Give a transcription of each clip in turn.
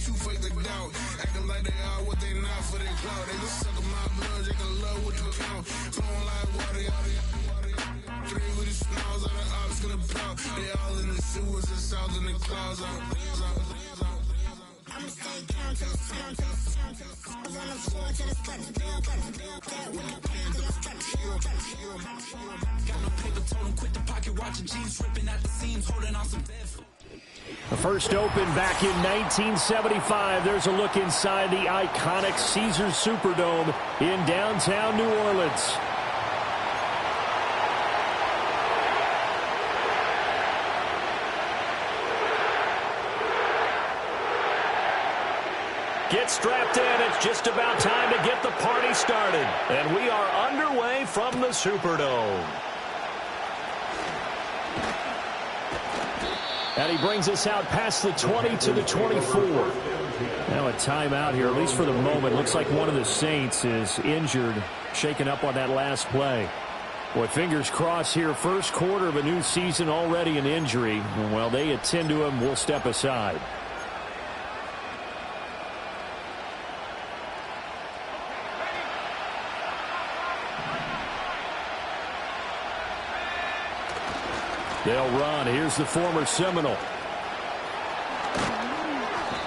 too fake to doubt. Acting like they are what they not for their clout. They just suck my blood, they can love what you count. Flowing like water, three with the snows, all the ops gonna plow. They all in the sewers and south in the clouds. I'ma stay down to the sound, to the sound, to the sound. On the floor to the steps, build, that with the pain to the steps. Got no paper, told him quit the pocket, watching jeans, ripping at the seams, holding on some death. The first opened back in 1975. There's a look inside the iconic Caesars Superdome in downtown New Orleans. Get strapped in. It's just about time to get the party started. And we are underway from the Superdome. And he brings us out past the 20 to the 24. Now a timeout here, at least for the moment. Looks like one of the Saints is injured, shaken up on that last play. Boy, fingers crossed here. First quarter of a new season, already an injury. And while they attend to him, we'll step aside. They'll run. Here's the former Seminole.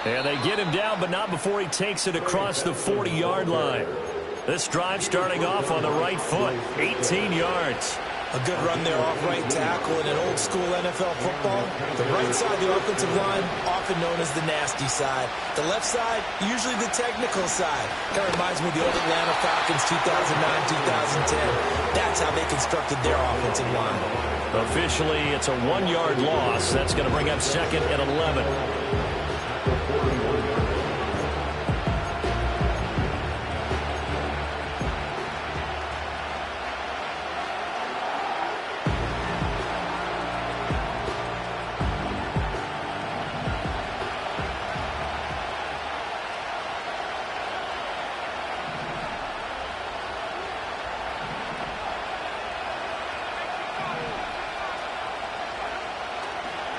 And they get him down, but not before he takes it across the 40-yard line. This drive starting off on the right foot. 18 yards. A good run there off right tackle in an old-school NFL football. The right side of the offensive line, often known as the nasty side. The left side, usually the technical side. Kind of reminds me of the old Atlanta Falcons 2009-2010. That's how they constructed their offensive line. Officially, it's a 1-yard loss. That's going to bring up second and 11.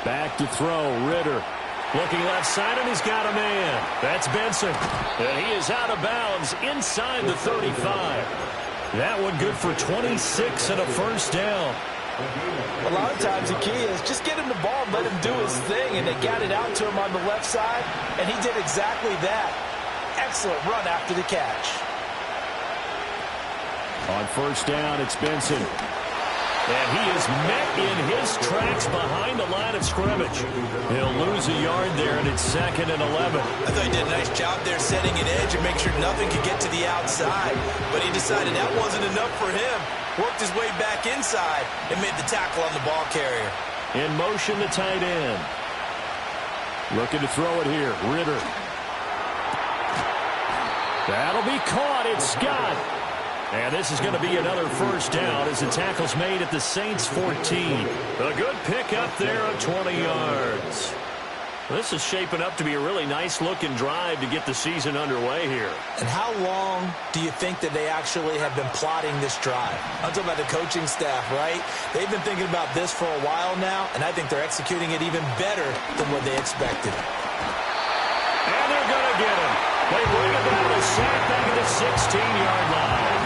Back to throw, Ritter. Looking left side, and he's got a man. That's Benson. And he is out of bounds inside the 35. That one good for 26 and a first down. A lot of times the key is just get him the ball and let him do his thing, and they got it out to him on the left side, and he did exactly that. Excellent run after the catch. On first down, it's Benson. And he is met in his tracks behind the line of scrimmage. He'll lose a yard there, and it's second and 11. I thought he did a nice job there setting an edge and make sure nothing could get to the outside. But he decided that wasn't enough for him. Worked his way back inside and made the tackle on the ball carrier. In motion, the tight end. Looking to throw it here. Ritter. That'll be caught. It's Scott. And this is going to be another first down as the tackle's made at the Saints' 14. A good pickup there of 20 yards. This is shaping up to be a really nice-looking drive to get the season underway here. And how long do you think that they actually have been plotting this drive? I'm talking about the coaching staff, right? They've been thinking about this for a while now, and I think they're executing it even better than what they expected. And they're going to get him. They bring it down to sack back at the 16-yard line.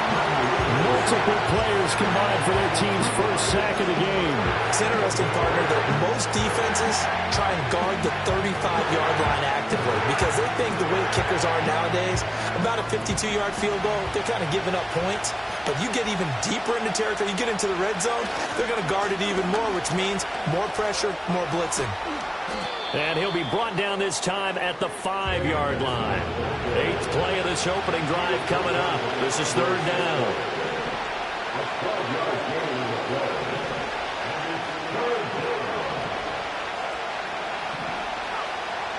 Multiple players combined for their team's first sack of the game. It's interesting, partner, that most defenses try and guard the 35-yard line actively because they think the way kickers are nowadays, about a 52-yard field goal, they're kind of giving up points. But you get even deeper into territory, you get into the red zone, they're going to guard it even more, which means more pressure, more blitzing. And he'll be brought down this time at the 5-yard line. 8th play of this opening drive coming up. This is third down.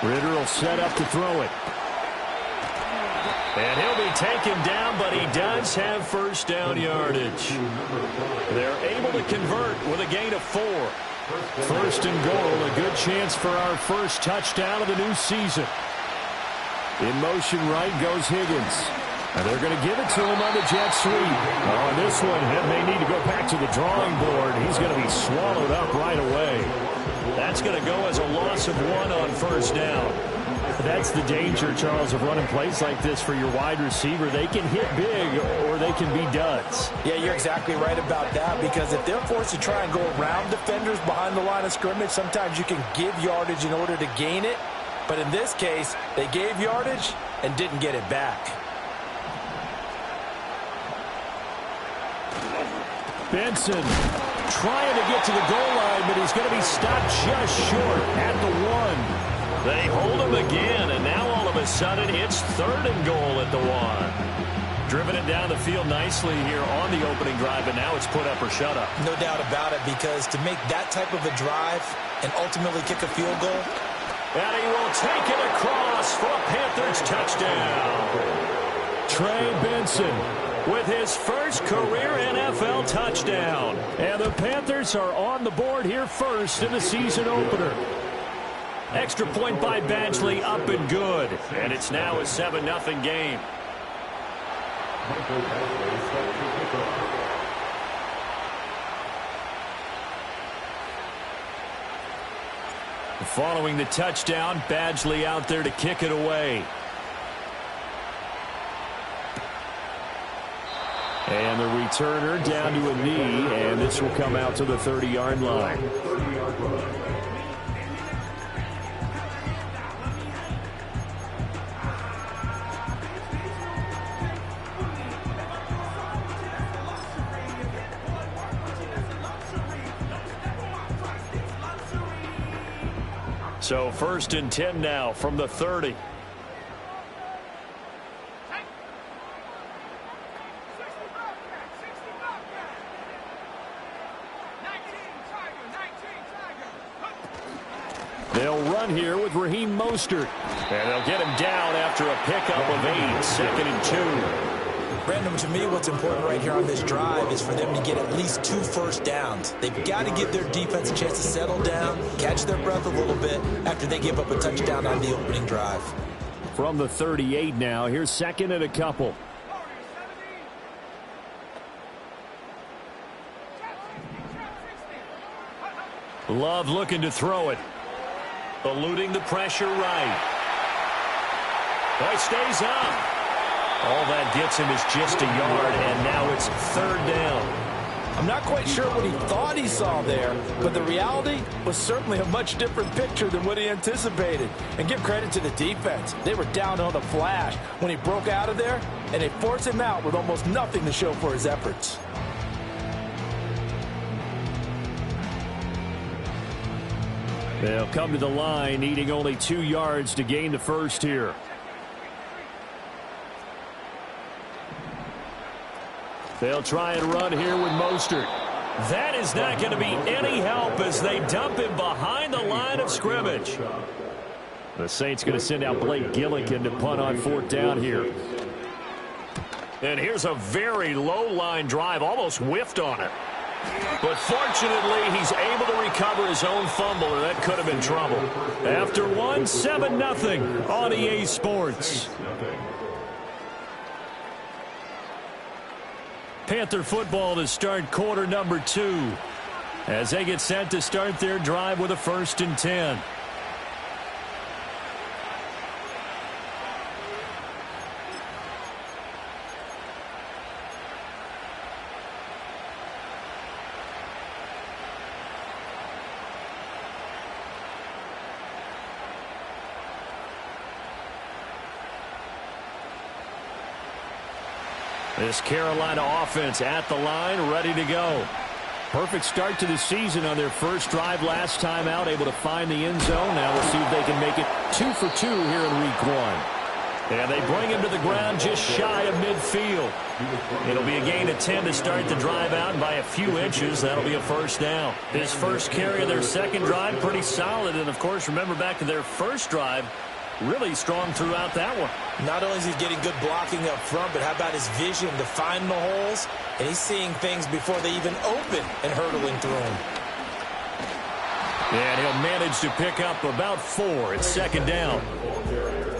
Ritter will set up to throw it. And he'll be taken down, but he does have first down yardage. They're able to convert with a gain of 4. First and goal, a good chance for our first touchdown of the new season. In motion right goes Higgins. And they're going to give it to him on the jet sweep. On this one, he may need to go back to the drawing board. He's going to be swallowed up right away. That's going to go as a loss of 1 on first down. That's the danger, Charles, of running plays like this for your wide receiver. They can hit big or they can be duds. Yeah, you're exactly right about that, because if they're forced to try and go around defenders behind the line of scrimmage, sometimes you can give yardage in order to gain it. But in this case, they gave yardage and didn't get it back. Benson trying to get to the goal line, but he's going to be stopped just short at the 1. They hold him again, and now all of a sudden it's 3rd and goal at the 1. Driven it down the field nicely here on the opening drive, and now it's put up or shut up. No doubt about it, because to make that type of a drive and ultimately kick a field goal. And he will take it across for a Panthers touchdown. Trey Benson with his first career NFL touchdown. And the Panthers are on the board here first in the season opener. Extra point by Badgley, up and good. And it's now a 7-0 game. Following the touchdown, Badgley out there to kick it away. And the returner down to a knee, and this will come out to the 30-yard line. So 1st and 10 now from the 30. They'll run here with Raheem Mostert. And they'll get him down after a pickup of 8, 2nd and 2. Brandon, to me, what's important right here on this drive is for them to get at least 2 first downs. They've got to give their defense a chance to settle down, catch their breath a little bit after they give up a touchdown on the opening drive. From the 38 now, here's 2nd and a couple. Love looking to throw it. Eluding the pressure right. Boy, stays up. All that gets him is just a yard, and now it's 3rd down. I'm not quite sure what he thought he saw there, but the reality was certainly a much different picture than what he anticipated. And give credit to the defense. They were down on the flash when he broke out of there, and they forced him out with almost nothing to show for his efforts. They'll come to the line, needing only 2 yards to gain the first here. They'll try and run here with Mostert. That is not going to be any help as they dump him behind the line of scrimmage. The Saints going to send out Blake Gillikin to punt on 4th down here. And here's a very low line drive, almost whiffed on it. But fortunately, he's able to recover his own fumble, or that could have been trouble. After 1, 7-0 on EA Sports. Panther football to start quarter number 2 as they get set to start their drive with a 1st and 10. This Carolina offense at the line, ready to go. Perfect start to the season on their first drive last time out, able to find the end zone. Now we'll see if they can make it 2 for 2 here in week 1. And they bring him to the ground just shy of midfield. It'll be a gain of 10 to start the drive out, and by a few inches, that'll be a 1st down. His first carry of their 2nd drive, pretty solid. And, of course, remember back to their first drive, really strong throughout that one. Not only is he getting good blocking up front, but how about his vision to find the holes? And he's seeing things before they even open and hurdling through them. And he'll manage to pick up about 4. It's 2nd down.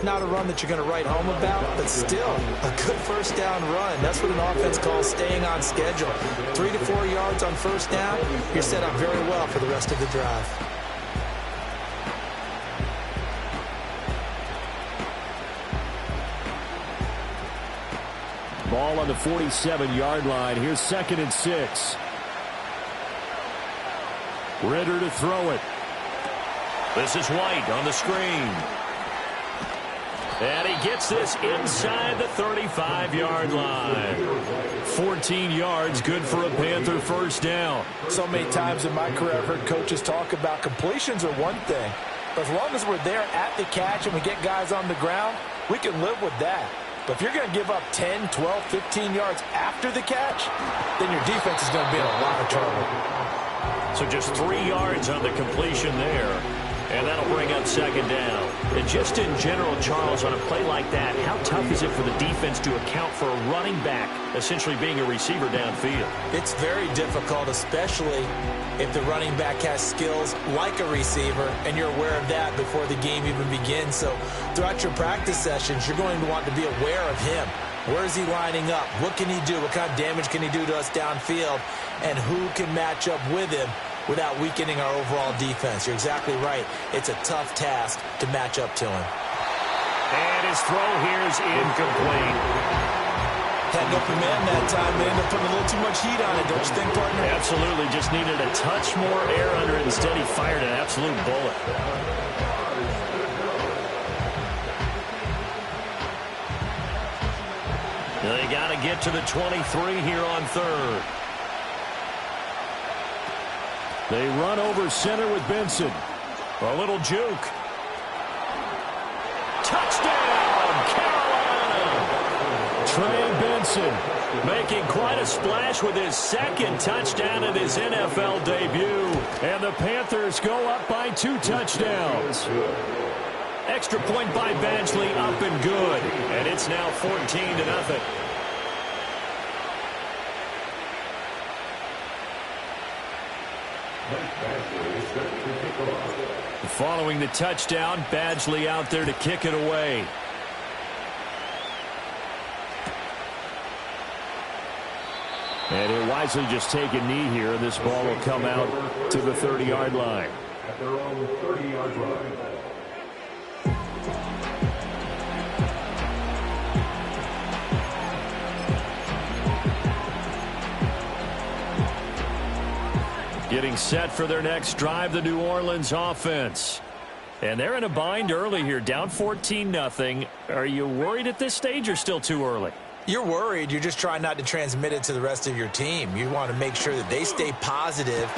Not a run that you're going to write home about, but still a good 1st down run. That's what an offense calls staying on schedule. 3 to 4 yards on 1st down, you're set up very well for the rest of the drive. Ball on the 47-yard line. Here's 2nd and 6. Ritter to throw it. This is White on the screen. And he gets this inside the 35-yard line. 14 yards, good for a Panther first down. So many times in my career I've heard coaches talk about completions are one thing. But as long as we're there at the catch and we get guys on the ground, we can live with that. But if you're going to give up 10, 12, 15 yards after the catch, then your defense is going to be in a lot of trouble. So just 3 yards on the completion there. And that'll bring up 2nd down. And just in general, Charles, on a play like that, how tough is it for the defense to account for a running back essentially being a receiver downfield? It's very difficult, especially if the running back has skills like a receiver, and you're aware of that before the game even begins. So throughout your practice sessions, you're going to want to be aware of him. Where is he lining up? What can he do? What kind of damage can he do to us downfield? And who can match up with him without weakening our overall defense? You're exactly right. It's a tough task to match up to him. And his throw here is incomplete. Had an open man that time. They ended up putting a little too much heat on it, don't you think, partner? Absolutely. Just needed a touch more air under it. Instead, he fired an absolute bullet. They got to get to the 23 here on 3rd. They run over center with Benson. A little juke. Touchdown, Carolina! Trey Benson making quite a splash with his 2nd touchdown in his NFL debut. And the Panthers go up by 2 touchdowns. Extra point by Badgley, up and good. And it's now 14-0. Following the touchdown, Badgley out there to kick it away. And he'll wisely just take a knee here, and this ball will come out to the 30-yard line. At their own 30-yard line. Getting set for their next drive, the New Orleans offense. And they're in a bind early here, down 14-0. Are you worried at this stage or still too early? You're worried. You're just trying not to transmit it to the rest of your team. You want to make sure that they stay positive.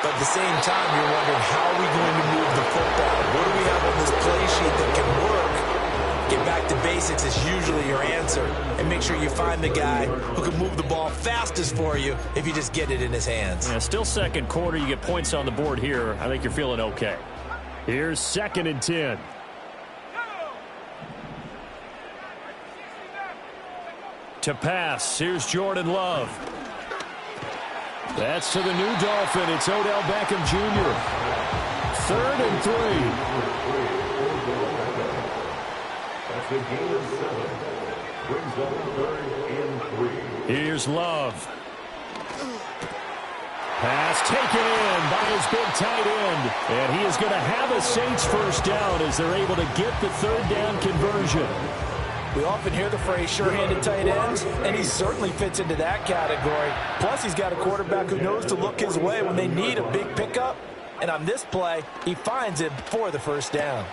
But at the same time, you're wondering, how are we going to move the football? What do we have on this play sheet that can work? Get back to basics is usually your answer. And make sure you find the guy who can move the ball fastest for you if you just get it in his hands. Yeah, still 2nd quarter. You get points on the board here. I think you're feeling okay. Here's 2nd and 10. To pass, here's Jordan Love. That's to the new Dolphin. It's Odell Beckham Jr. 3rd and 3. Here's Love. Pass taken in by his big tight end. And he is going to have a Saints first down as they're able to get the 3rd down conversion. We often hear the phrase sure-handed tight ends, and he certainly fits into that category. Plus, he's got a quarterback who knows to look his way when they need a big pickup. And on this play, he finds it for the first down.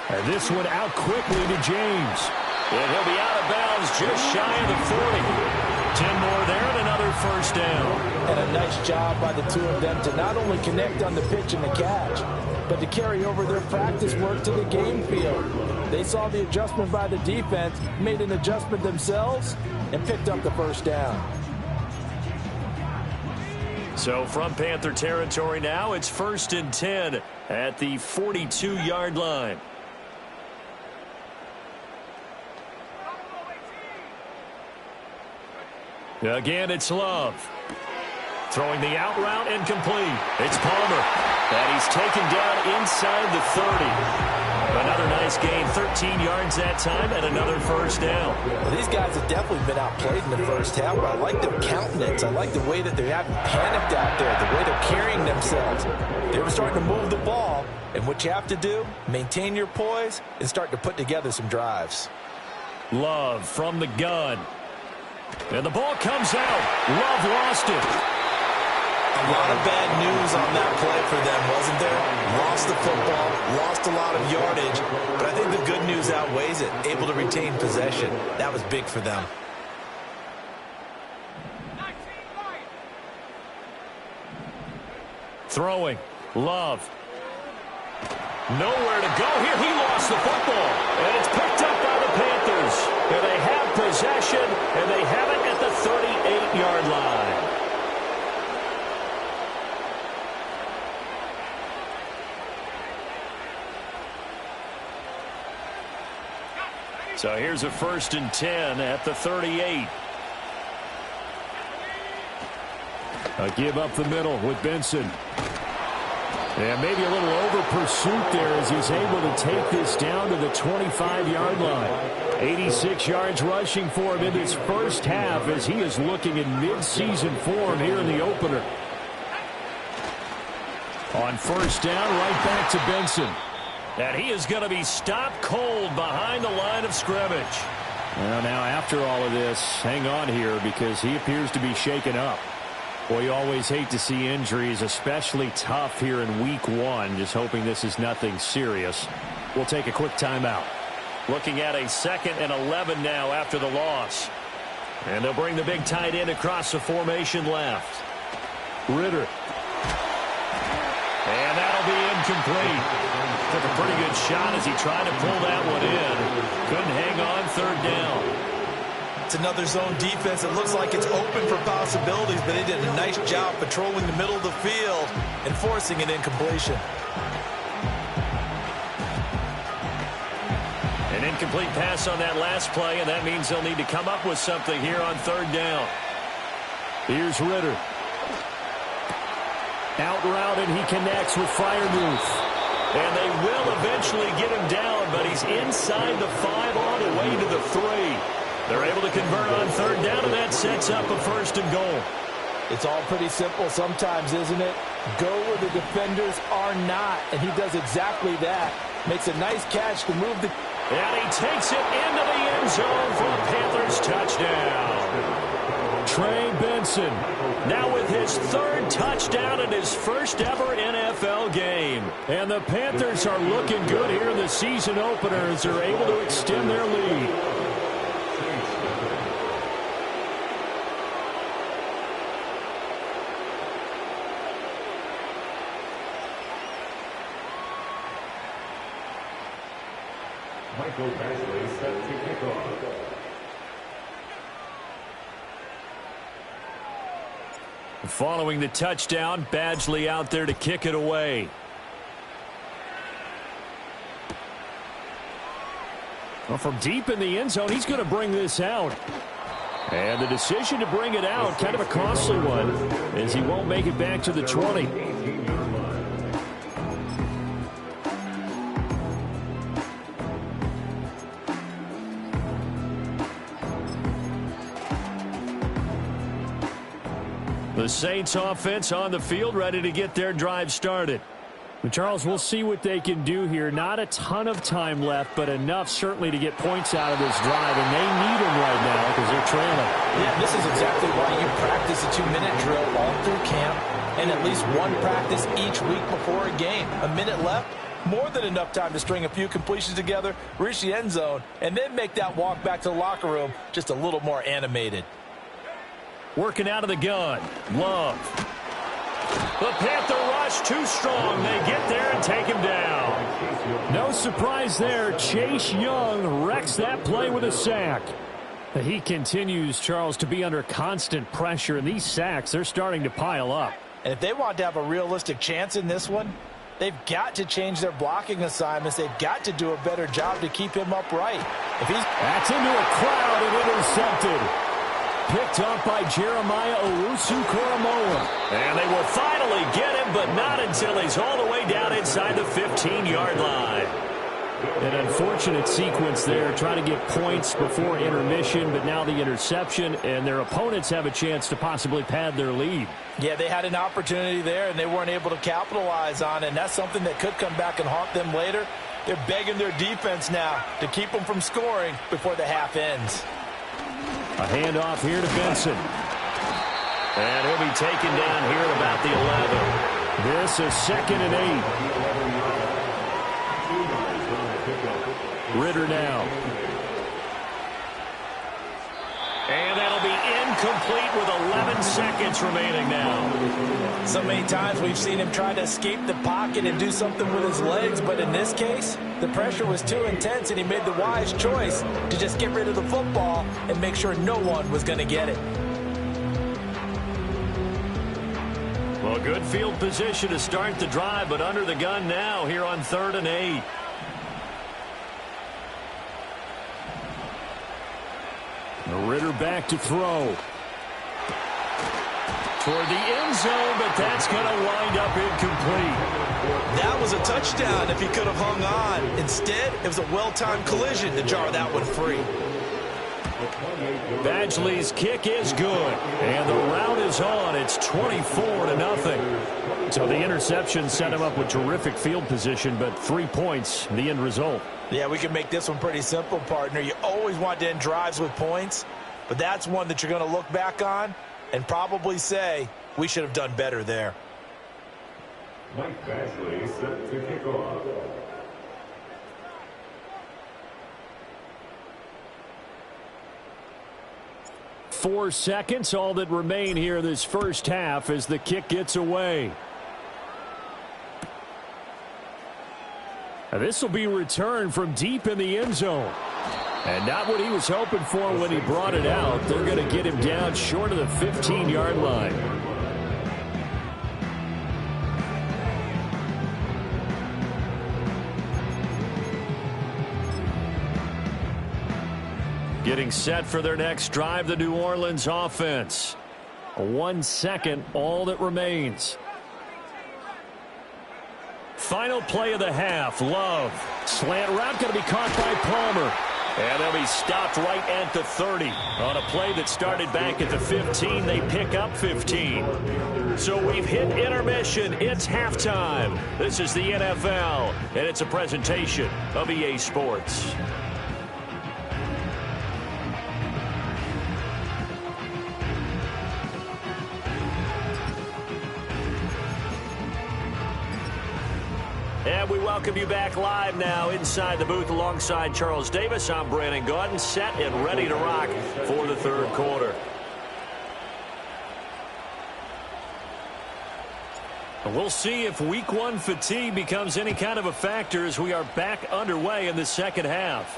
And this one out quickly to James. And he'll be out of bounds just shy of the 40. 10 more there and another first down. And a nice job by the two of them to not only connect on the pitch and the catch, but to carry over their practice work to the game field. They saw the adjustment by the defense, made an adjustment themselves, and picked up the first down. So from Panther territory now, it's 1st and 10 at the 42-yard line. Again, it's Love. Throwing the out route incomplete. It's Palmer. And he's taken down inside the 30. Another nice gain, 13 yards that time, and another first down. Well, these guys have definitely been outplayed in the first half, but I like their countenance. I like the way that they haven't panicked out there, the way they're carrying themselves. They were starting to move the ball, and what you have to do, maintain your poise and start to put together some drives. Love from the gun. And the ball comes out. Love lost it. A lot of bad news on that play for them, wasn't there? Lost the football, lost a lot of yardage, but I think the good news outweighs it. Able to retain possession. That was big for them. Throwing. Love. Nowhere to go here. He lost the football. And it's picked up by the Panthers. And they have possession, and they have it at the 38-yard line. So here's a 1st and 10 at the 38. A give up the middle with Benson. And maybe a little over pursuit there as he's able to take this down to the 25-yard line. 86 yards rushing for him in this first half as he is looking in mid-season form here in the opener. On 1st down, right back to Benson. And he is going to be stopped cold behind the line of scrimmage. Well, now after all of this, hang on here because he appears to be shaken up. Boy, you always hate to see injuries, especially tough here in week 1. Just hoping this is nothing serious. We'll take a quick timeout. Looking at a 2nd and 11 now after the loss. And they'll bring the big tight end across the formation left. Ritter. And that'll be incomplete. Took a pretty good shot as he tried to pull that one in. Couldn't hang on 3rd down. It's another zone defense. It looks like it's open for possibilities, but they did a nice job patrolling the middle of the field and forcing an incompletion. An incomplete pass on that last play, and that means they'll need to come up with something here on 3rd down. Here's Ritter. Out route, and he connects with Freiermuth. And they will eventually get him down, but he's inside the 5 all the way to the 3. They're able to convert on 3rd down, and that sets up a 1st and goal. It's all pretty simple sometimes, isn't it? Go where the defenders are not, and he does exactly that. Makes a nice catch to move the... And he takes it into the end zone for a Panthers touchdown. Trey Benson now with his 3rd touchdown in his first ever NFL game. And the Panthers are looking good here in the season opener as they're able to extend their lead. Following the touchdown, Badgley out there to kick it away. Well, from deep in the end zone, he's going to bring this out. And the decision to bring it out, kind of a costly one, as he won't make it back to the 20. The Saints offense on the field, ready to get their drive started. But Charles, we'll see what they can do here. Not a ton of time left, but enough certainly to get points out of this drive, and they need them right now because they're trailing. Yeah, this is exactly why you practice a 2-minute drill all through camp and at least one practice each week before a game. A minute left, more than enough time to string a few completions together, reach the end zone, and then make that walk back to the locker room just a little more animated. Working out of the gun. Love. The Panther rush too strong. They get there and take him down. No surprise there. Chase Young wrecks that play with a sack. He continues, Charles, to be under constant pressure, and these sacks, they're starting to pile up. And if they want to have a realistic chance in this one, they've got to change their blocking assignments. They've got to do a better job to keep him upright. That's into a crowd and intercepted. Picked up by Jeremiah Owusu-Koramoah. And they will finally get him, but not until he's all the way down inside the 15-yard line. An unfortunate sequence there, trying to get points before intermission, but now the interception, and their opponents have a chance to possibly pad their lead. Yeah, they had an opportunity there, and they weren't able to capitalize on it, and that's something that could come back and haunt them later. They're begging their defense now to keep them from scoring before the half ends. A handoff here to Benson. And he'll be taken down here at about the 11. This is 2nd and 8. Ritter now. And that'll be incomplete with 11 seconds remaining now. So many times we've seen him try to escape the pocket and do something with his legs, but in this case, the pressure was too intense and he made the wise choice to just get rid of the football and make sure no one was going to get it. Well, good field position to start the drive, but under the gun now here on 3rd and 8. Ritter back to throw. Toward the end zone, but that's going to wind up incomplete. That was a touchdown if he could have hung on. Instead, it was a well-timed collision to jar that one free. Badgley's kick is good, and the route is on. It's 24-0. So the interception set him up with terrific field position, but 3 points, the end result. Yeah, we can make this one pretty simple, partner. You always want to end drives with points, but that's one that you're going to look back on and probably say, we should have done better there. Mike Badgley set to kick off. Four seconds, all that remain here this first half as the kick gets away. This will be returned from deep in the end zone. And not what he was hoping for when he brought it out. They're going to get him down short of the 15-yard line. Getting set for their next drive, the New Orleans offense. 1 second, all that remains. Final play of the half. Love. Slant route going to be caught by Palmer. And they'll be stopped right at the 30. On a play that started back at the 15, they pick up 15. So we've hit intermission. It's halftime. This is the NFL, and it's a presentation of EA Sports. And we welcome you back live now inside the booth alongside Charles Davis. I'm Brandon Gaudin, set and ready to rock for the third quarter. And we'll see if week one fatigue becomes any kind of a factor as we are back underway in the second half.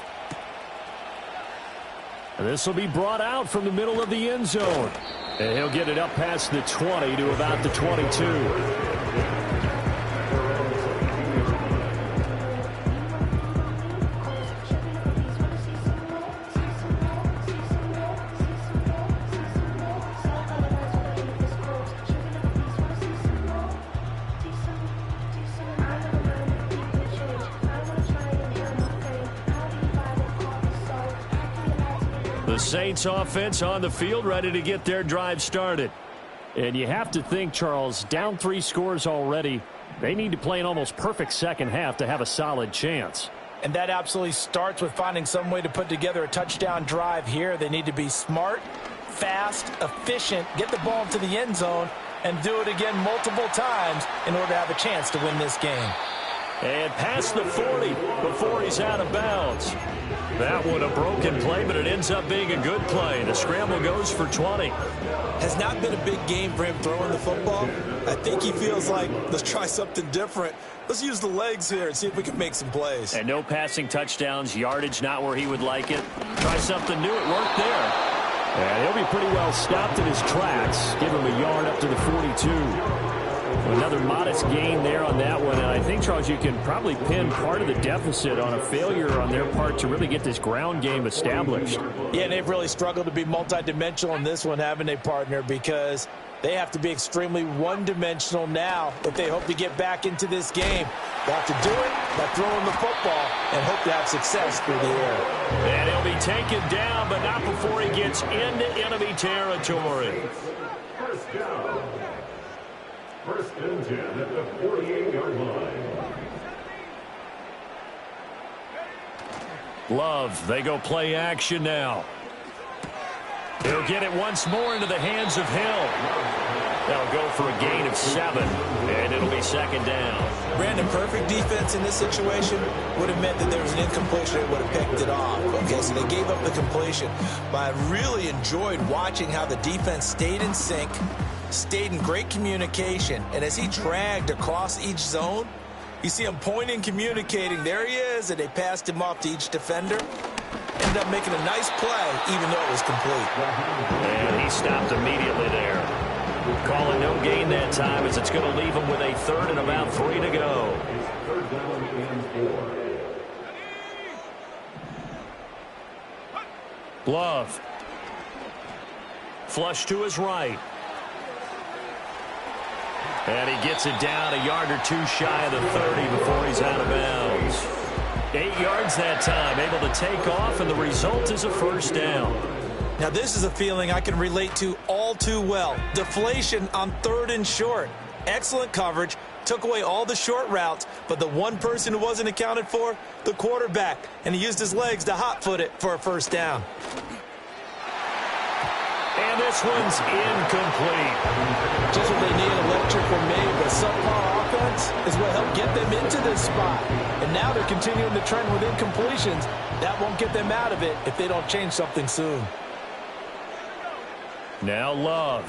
And this will be brought out from the middle of the end zone. And he'll get it up past the 20 to about the 22. The Saints offense on the field ready to get their drive started. And you have to think, Charles, down 3 scores already. They need to play an almost perfect second half to have a solid chance. And that absolutely starts with finding some way to put together a touchdown drive here. They need to be smart, fast, efficient, get the ball into the end zone, and do it again multiple times in order to have a chance to win this game. And past the 40 before he's out of bounds. That one a broken play, but it ends up being a good play. The scramble goes for 20. Has not been a big game for him throwing the football. I think he feels like, let's try something different. Let's use the legs here and see if we can make some plays. And no passing touchdowns, yardage not where he would like it. Try something new, it worked there. And he'll be pretty well stopped in his tracks. Give him a yard up to the 42. Another modest gain there on that one. And I think, Charles, you can probably pin part of the deficit on a failure on their part to really get this ground game established. Yeah, and they've really struggled to be multidimensional in this one, haven't they, partner? Because they have to be extremely one-dimensional now if they hope to get back into this game. They'll have to do it by throwing the football and hope to have success through the air. And he'll be taken down, but not before he gets into enemy territory. First down. First and 10 at the 48-yard line. Love, they go play action now. He'll get it once more into the hands of Hill. They'll go for a gain of 7, and it'll be second down. Brandon, perfect defense in this situation would have meant that there was an incompletion that would have picked it off. Okay, so they gave up the completion. But I really enjoyed watching how the defense stayed in sync, stayed in great communication, and as he dragged across each zone, you see him pointing, communicating. There he is, and they passed him off to each defender. Ended up making a nice play, even though it was complete. And he stopped immediately there. Calling no gain that time as it's going to leave him with a third and about 3 to go. Third down and 4. Love. Flush to his right. And he gets it down a yard or two shy of the 30 before he's out of bounds. 8 yards that time, able to take off, and the result is a first down. Now, this is a feeling I can relate to all too well. Deflation on 3rd and short. Excellent coverage, took away all the short routes, but the one person who wasn't accounted for, the quarterback, and he used his legs to hot-foot it for a first down. And this one's incomplete. Just what they need, electric were made, but subpar offense is what helped get them into this spot. And now they're continuing the trend with incompletions. That won't get them out of it if they don't change something soon. Now Love.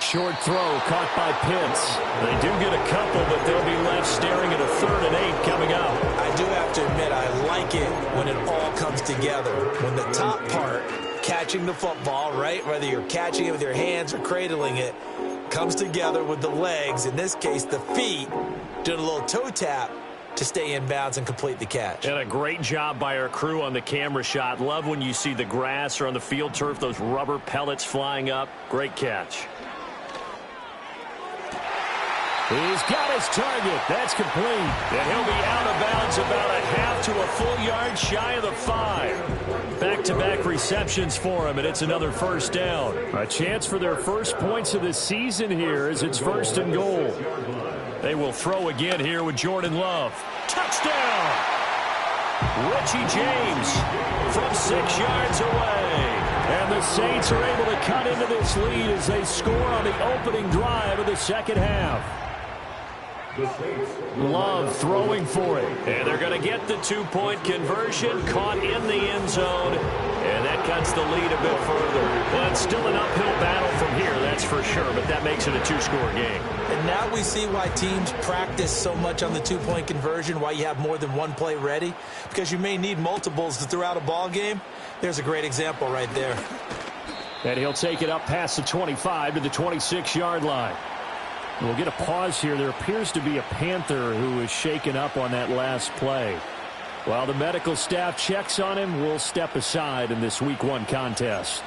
Short throw caught by Pitts. They do get a couple, but they'll be left staring at a 3rd and 8 coming up. I do have to admit, I like it when it all comes together. When the top part, catching the football, right, whether you're catching it with your hands or cradling it, comes together with the legs, in this case the feet, doing a little toe tap to stay in bounds and complete the catch. And a great job by our crew on the camera shot. Love when you see the grass or on the field turf, those rubber pellets flying up. Great catch. He's got his target. That's complete. And he'll be out of bounds about a half to a full yard shy of the 5. Back-to-back receptions for him, and it's another first down. A chance for their first points of the season here as it's 1st and goal. They will throw again here with Jordan Love. Touchdown! Richie James from 6 yards away. And the Saints are able to cut into this lead as they score on the opening drive of the second half. Love throwing for it. And they're going to get the 2-point conversion, caught in the end zone. And that cuts the lead a bit further. But still an uphill battle from here, that's for sure. But that makes it a 2-score game. And now we see why teams practice so much on the 2-point conversion, why you have more than one play ready. Because you may need multiples to throw out a ball game. There's a great example right there. And he'll take it up past the 25 to the 26-yard line. We'll get a pause here. There appears to be a Panther who is shaken up on that last play. While the medical staff checks on him, we'll step aside in this Week 1 contest.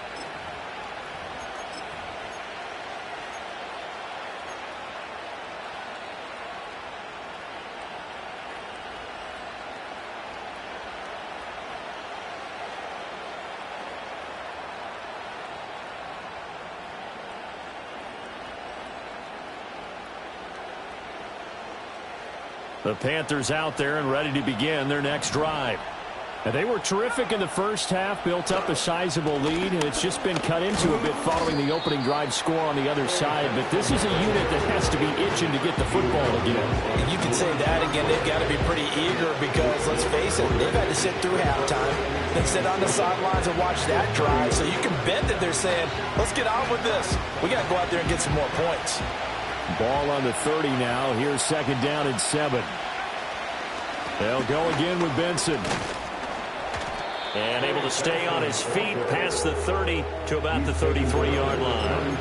The Panthers out there and ready to begin their next drive. And they were terrific in the first half, built up a sizable lead, and it's just been cut into a bit following the opening drive score on the other side. But this is a unit that has to be itching to get the football again. And you can say that again. They've got to be pretty eager because, let's face it, they've had to sit through halftime, then sit on the sidelines and watch that drive. So you can bet that they're saying, let's get on with this. We got to go out there and get some more points. Ball on the 30 now. Here's 2nd down and 7. They'll go again with Benson. And able to stay on his feet past the 30 to about the 33-yard line.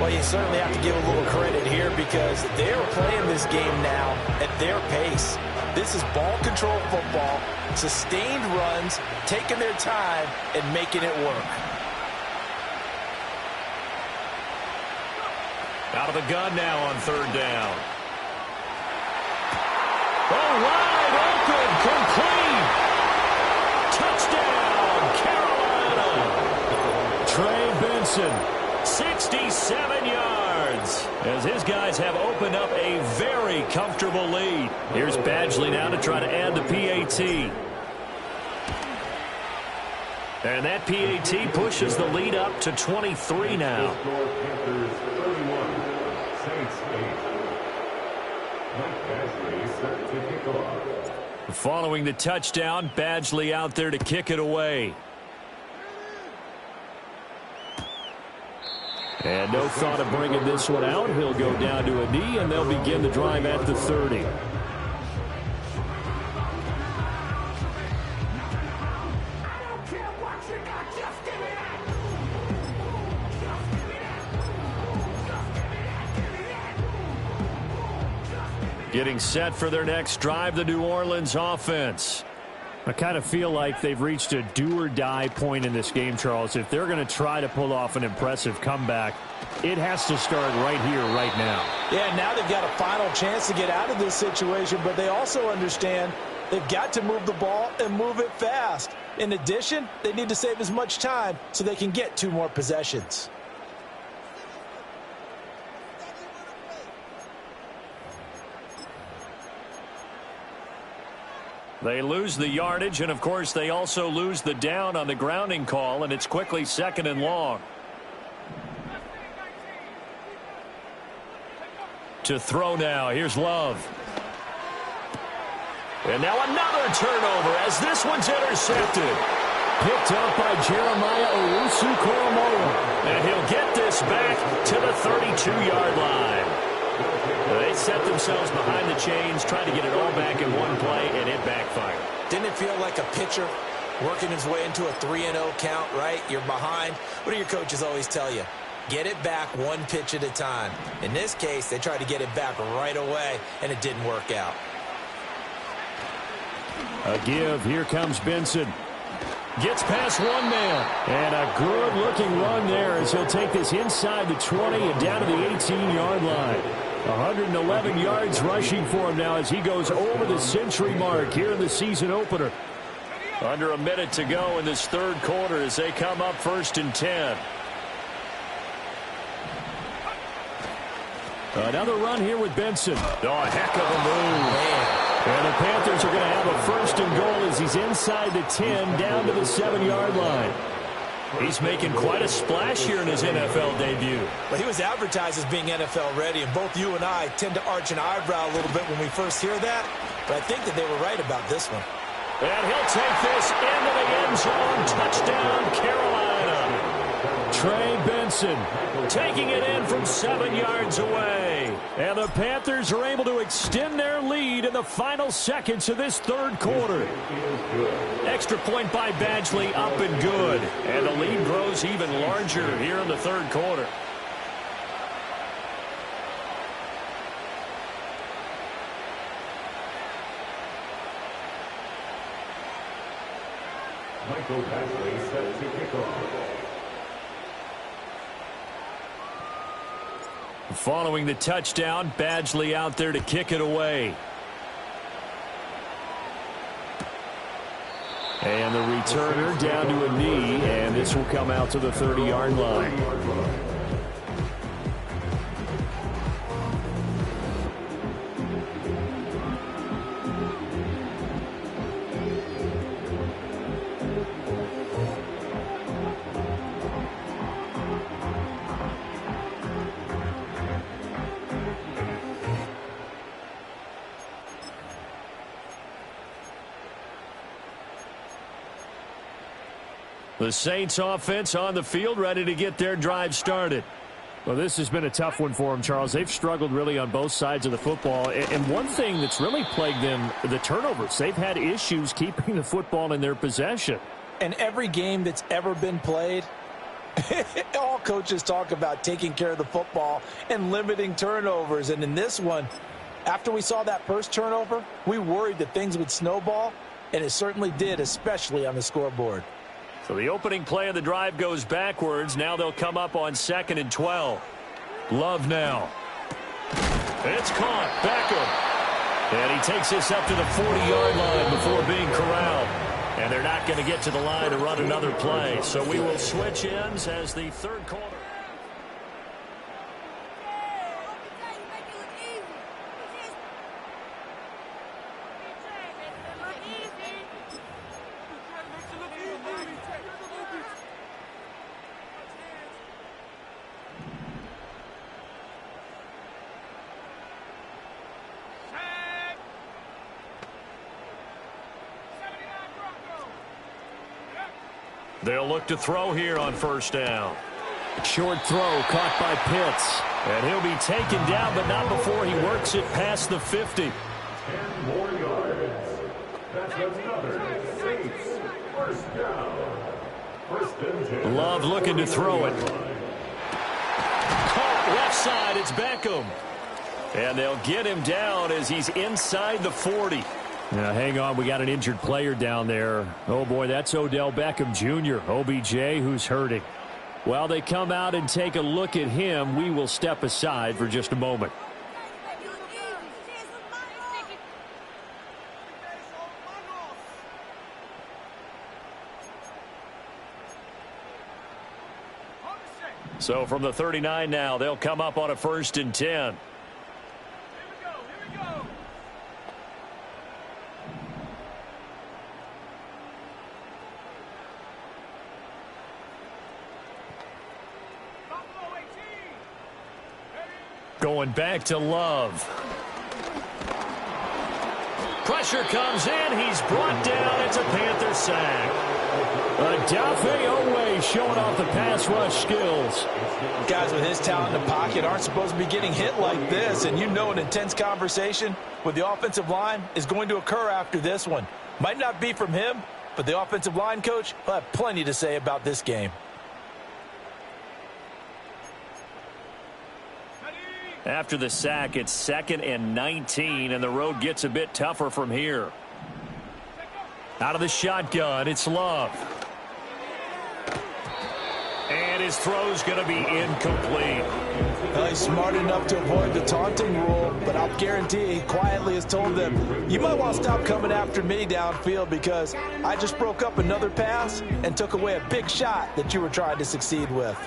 Well, you certainly have to give a little credit here because they're playing this game now at their pace. This is ball control football, sustained runs, taking their time and making it work. Out of the gun now on 3rd down. Oh, wide open, complete. Touchdown, Carolina. Trey Benson, 67 yards. As his guys have opened up a very comfortable lead. Here's Badgley now to try to add the PAT. And that PAT pushes the lead up to 23 now. Panthers 31, Saints 8. Mike Badgley set to kick off. Following the touchdown, Badgley out there to kick it away. And no thought of bringing this one out. He'll go down to a knee, and they'll begin the drive at the 30. Getting set for their next drive, the New Orleans offense. I kind of feel like they've reached a do-or-die point in this game, Charles. If they're going to try to pull off an impressive comeback, it has to start right here, right now. Yeah, now they've got a final chance to get out of this situation, but they also understand they've got to move the ball and move it fast. In addition, they need to save as much time so they can get 2 more possessions. They lose the yardage, and of course they also lose the down on the grounding call, and it's quickly 2nd and long. To throw now, here's Love. And now another turnover as this one's intercepted. Picked up by Jeremiah Owusu-Koramoah. And he'll get this back to the 32-yard line. They set themselves behind the chains, trying to get it all back in one play, and it backfired. Didn't it feel like a pitcher working his way into a 3-0 count, right? You're behind. What do your coaches always tell you? Get it back 1 pitch at a time. In this case, they tried to get it back right away, and it didn't work out. A give. Here comes Benson. Gets past one man. And a good-looking run there as he'll take this inside the 20 and down to the 18-yard line. 111 yards rushing for him now as he goes over the century mark here in the season opener. Under a minute to go in this 3rd quarter as they come up 1st and 10. Another run here with Benson. Oh, a heck of a move. Man. And the Panthers are going to have a 1st and goal as he's inside the 10 down to the 7-yard line. He's making quite a splash here in his NFL debut. Well, he was advertised as being NFL ready, and both you and I tend to arch an eyebrow a little bit when we first hear that. But I think that they were right about this one. And he'll take this into the end zone. Touchdown, Carolina. Trey Benson taking it in from 7 yards away. And the Panthers are able to extend their lead in the final seconds of this 3rd quarter. Extra point by Badgley, up and good. And the lead grows even larger here in the 3rd quarter. Michael Badgley set to kick off. Following the touchdown, Badgley out there to kick it away. And the returner down to a knee, and this will come out to the 30-yard line. The Saints offense on the field, ready to get their drive started. Well, this has been a tough one for them, Charles. They've struggled really on both sides of the football. And one thing that's really plagued them, the turnovers. They've had issues keeping the football in their possession. And every game that's ever been played, all coaches talk about taking care of the football and limiting turnovers. And in this one, after we saw that first turnover, we worried that things would snowball, and it certainly did, especially on the scoreboard. So the opening play of the drive goes backwards. Now they'll come up on 2nd and 12. Love now. It's caught. Beckham. And he takes this up to the 40-yard line before being corralled. And they're not going to get to the line to run another play. So we will switch ends as the 3rd quarter. They'll look to throw here on first down. Short throw caught by Pitts. And he'll be taken down, but not before he works it past the 50. 10 more yards. That's another Saints first down. First and 10. Love looking to throw it. Caught left side. It's Beckham. And they'll get him down as he's inside the 40. Now, hang on. We got an injured player down there. Oh, boy, that's Odell Beckham Jr., OBJ, who's hurting. While they come out and take a look at him, we will step aside for just a moment. So from the 39 now, they'll come up on a 1st and 10. Going back to Love. Pressure comes in. He's brought down. It's a Panther sack. Odafe Oweh showing off the pass rush skills. Guys with his talent in the pocket aren't supposed to be getting hit like this, and you know an intense conversation with the offensive line is going to occur after this one. Might not be from him, but the offensive line coach will have plenty to say about this game. After the sack, it's 2nd and 19, and the road gets a bit tougher from here. Out of the shotgun, it's Love. And his throw's going to be incomplete. Well, he's smart enough to avoid the taunting rule, but I'll guarantee he quietly has told them, you might want to stop coming after me downfield because I just broke up another pass and took away a big shot that you were trying to succeed with.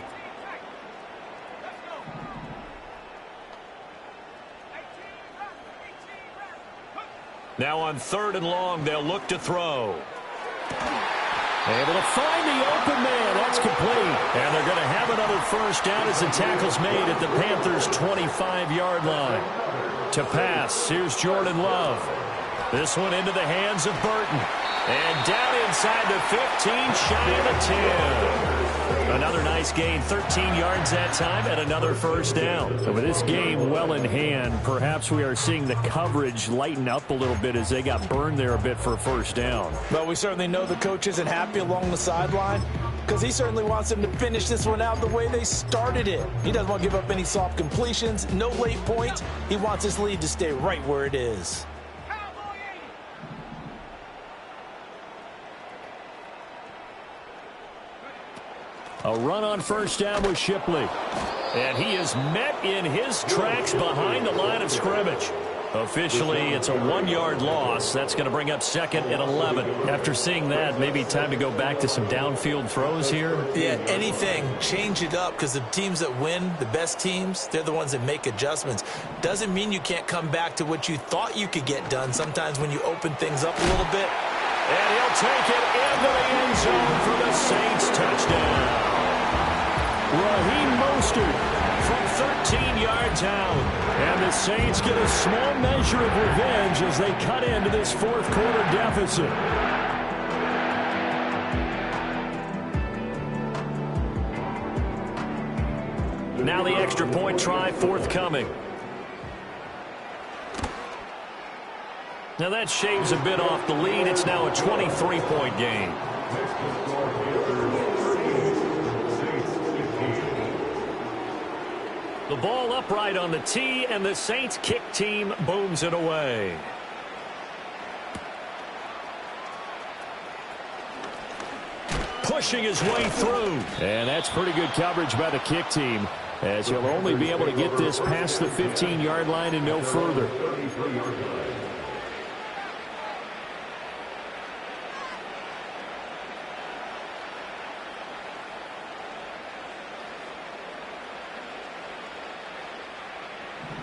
Now on 3rd and long, they'll look to throw. Able to find the open man. That's complete. And they're going to have another 1st down as the tackle's made at the Panthers' 25-yard line. To pass, here's Jordan Love. This one into the hands of Burton. And down inside the 15, shy of the 10. Another nice gain, 13 yards that time, and another 1st down. So with this game well in hand, perhaps we are seeing the coverage lighten up a little bit as they got burned there a bit for a 1st down. But we certainly know the coach isn't happy along the sideline because he certainly wants them to finish this one out the way they started it. He doesn't want to give up any soft completions, no late points. He wants his lead to stay right where it is. A run on 1st down with Shipley. And he is met in his tracks behind the line of scrimmage. Officially, it's a 1-yard loss. That's going to bring up 2nd and 11. After seeing that, maybe time to go back to some downfield throws here. Yeah, anything. Change it up because the teams that win, the best teams, they're the ones that make adjustments. Doesn't mean you can't come back to what you thought you could get done sometimes when you open things up a little bit. And he'll take it into the end zone for the Saints touchdown. Raheem Mostert from 13 yards out. And the Saints get a small measure of revenge as they cut into this 4th quarter deficit. Now the extra point try forthcoming. Now that shaves a bit off the lead. It's now a 23-point game. The ball upright on the tee, and the Saints kick team booms it away. Pushing his way through. And that's pretty good coverage by the kick team, as he'll only be able to get this past the 15-yard line and no further.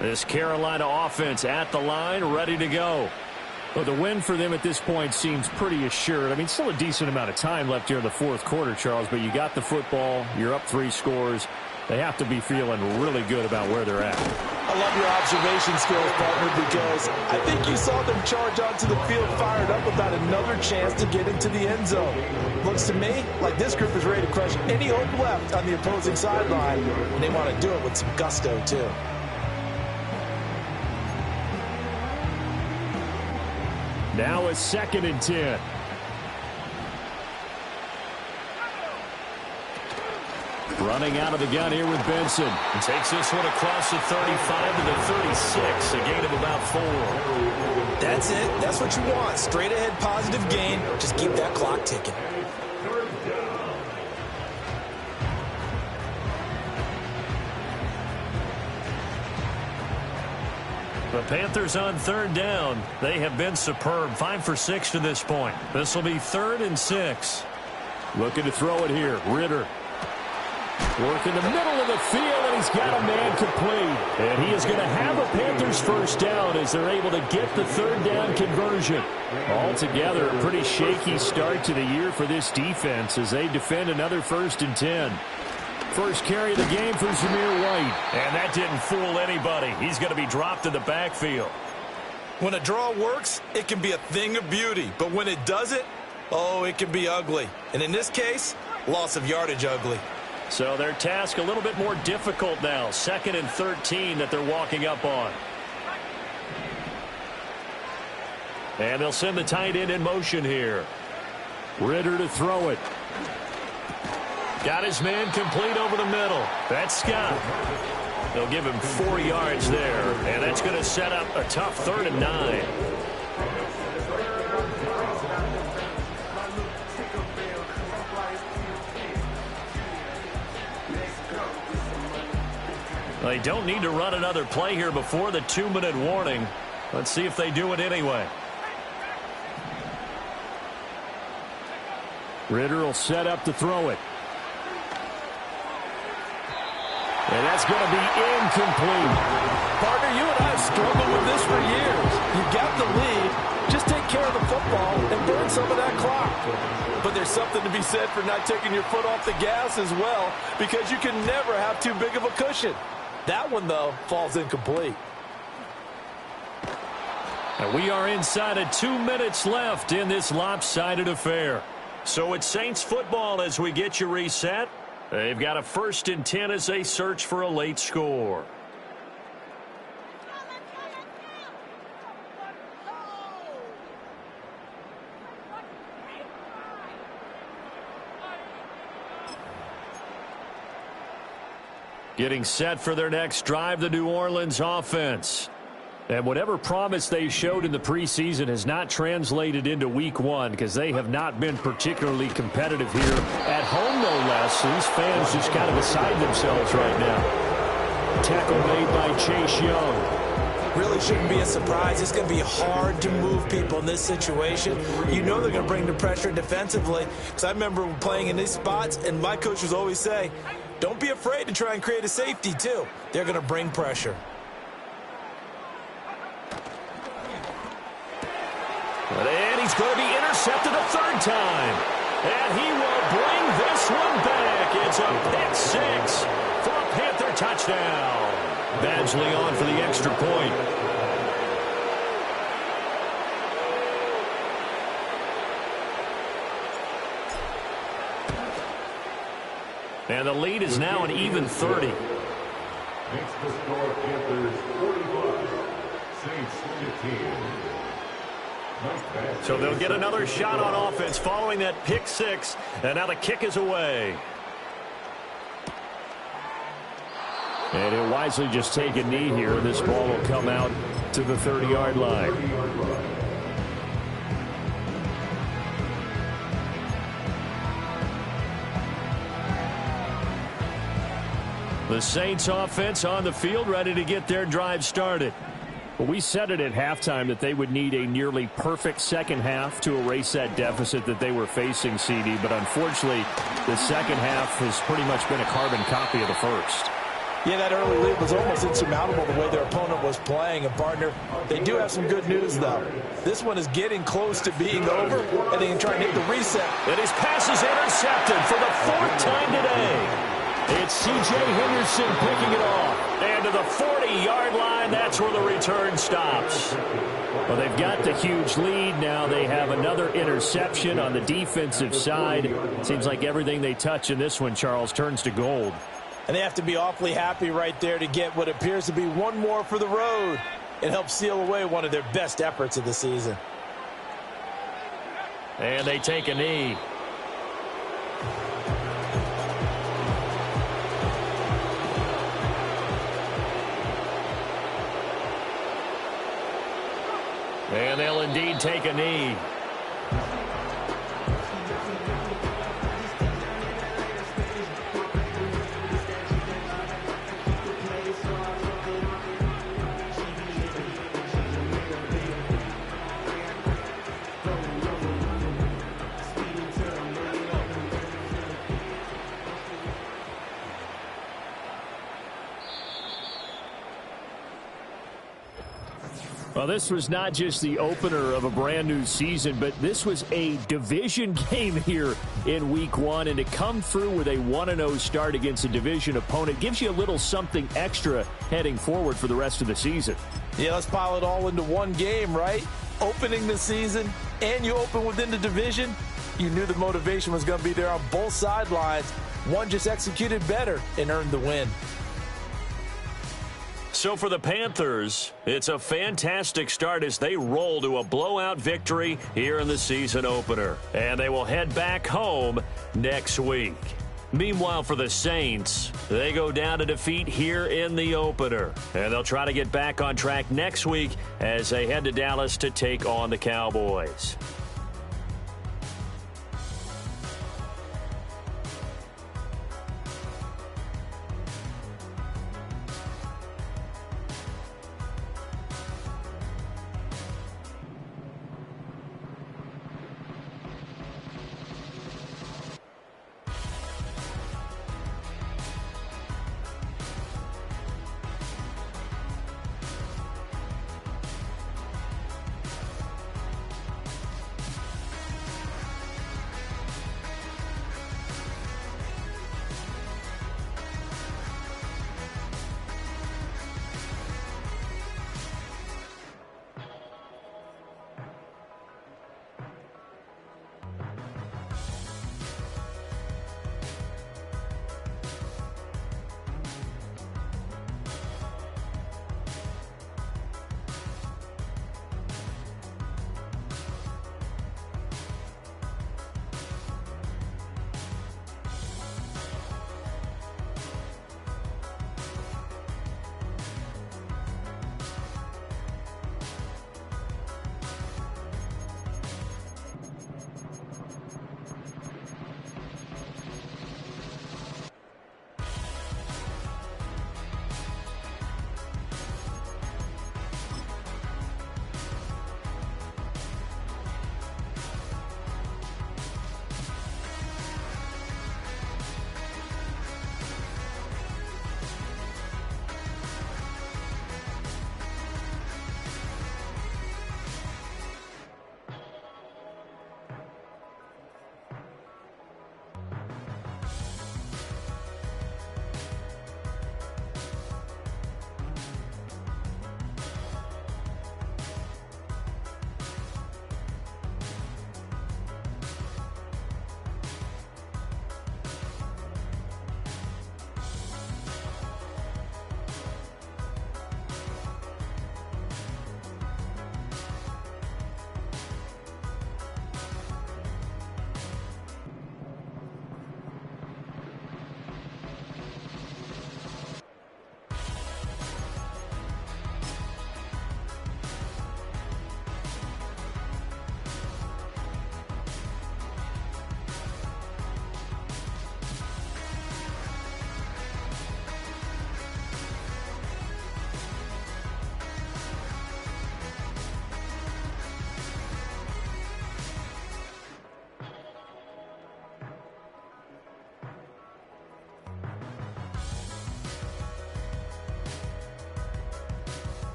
This Carolina offense at the line, ready to go. Well, the win for them at this point seems pretty assured. I mean, still a decent amount of time left here in the 4th quarter, Charles, but you got the football. You're up 3 scores. They have to be feeling really good about where they're at. I love your observation skills, partner, because I think you saw them charge onto the field fired up about another chance to get into the end zone. Looks to me like this group is ready to crush any hope left on the opposing sideline, and they want to do it with some gusto, too. Now a 2nd and 10. Running out of the gun here with Benson. And takes this one across the 35 to the 36, a gain of about 4. That's it. That's what you want. Straight ahead positive gain. Just keep that clock ticking. The Panthers on 3rd down. They have been superb. 5 for 6 to this point. This will be 3rd and 6. Looking to throw it here. Ritter. Work in the middle of the field, and he's got a man complete. And he is going to have a Panthers first down as they're able to get the 3rd down conversion. Altogether, a pretty shaky start to the year for this defense as they defend another 1st and 10. First carry of the game for Zamir White. And that didn't fool anybody. He's going to be dropped in the backfield. When a draw works, it can be a thing of beauty. But when it doesn't, oh, it can be ugly. And in this case, loss of yardage ugly. So their task a little bit more difficult now. 2nd and 13 that they're walking up on. And they'll send the tight end in motion here. Ritter to throw it. Got his man complete over the middle. That's Scott. They'll give him 4 yards there. And that's going to set up a tough 3rd and 9. They don't need to run another play here before the 2-minute warning. Let's see if they do it anyway. Ritter will set up to throw it. And that's going to be incomplete. Partner, you and I have struggled with this for years. You got the lead. Just take care of the football and burn some of that clock. But there's something to be said for not taking your foot off the gas as well, because you can never have too big of a cushion. That one, though, falls incomplete. And we are inside of 2 minutes left in this lopsided affair. So it's Saints football as we get you reset. They've got a 1st and 10 as they search for a late score. Getting set for their next drive, the New Orleans offense. And whatever promise they showed in the preseason has not translated into week 1 because they have not been particularly competitive here at home, no less. So these fans just kind of beside themselves right now. Tackle made by Chase Young. Really shouldn't be a surprise. It's going to be hard to move people in this situation. You know they're going to bring the pressure defensively. Because I remember playing in these spots, and my coaches always say, don't be afraid to try and create a safety, too. They're going to bring pressure. And he's going to be intercepted a 3rd time. And he will bring this one back. It's a pick 6 for a Panther touchdown. Badgley on for the extra point. And the lead is now an even 30. Makes the score Panthers 45, Saints 15. So they'll get another shot on offense following that pick 6. And now the kick is away. And he'll wisely just take a knee here. This ball will come out to the 30-yard line. The Saints offense on the field ready to get their drive started. Well, we said it at halftime that they would need a nearly perfect second half to erase that deficit that they were facing, CD. But unfortunately, the second half has pretty much been a carbon copy of the first. Yeah, that early lead was almost insurmountable the way their opponent was playing. And, partner, they do have some good news, though. This one is getting close to being over, and they can try and hit the reset. And his pass is intercepted for the 4th time today. It's C.J. Henderson picking it off. And to the 40-yard line, that's where the return stops. Well, they've got the huge lead. Now they have another interception on the defensive side. Seems like everything they touch in this one, Charles, turns to gold. And they have to be awfully happy right there to get what appears to be one more for the road. It helps seal away one of their best efforts of the season. And they take a knee. And they'll indeed take a knee. Well, this was not just the opener of a brand new season, but this was a division game here in week 1. And to come through with a 1-0 start against a division opponent gives you a little something extra heading forward for the rest of the season. Yeah, let's pile it all into one game, right? Opening the season, and you open within the division. You knew the motivation was going to be there on both sidelines. One just executed better and earned the win. So for the Panthers, it's a fantastic start as they roll to a blowout victory here in the season opener. And they will head back home next week. Meanwhile, for the Saints, they go down to defeat here in the opener. And they'll try to get back on track next week as they head to Dallas to take on the Cowboys.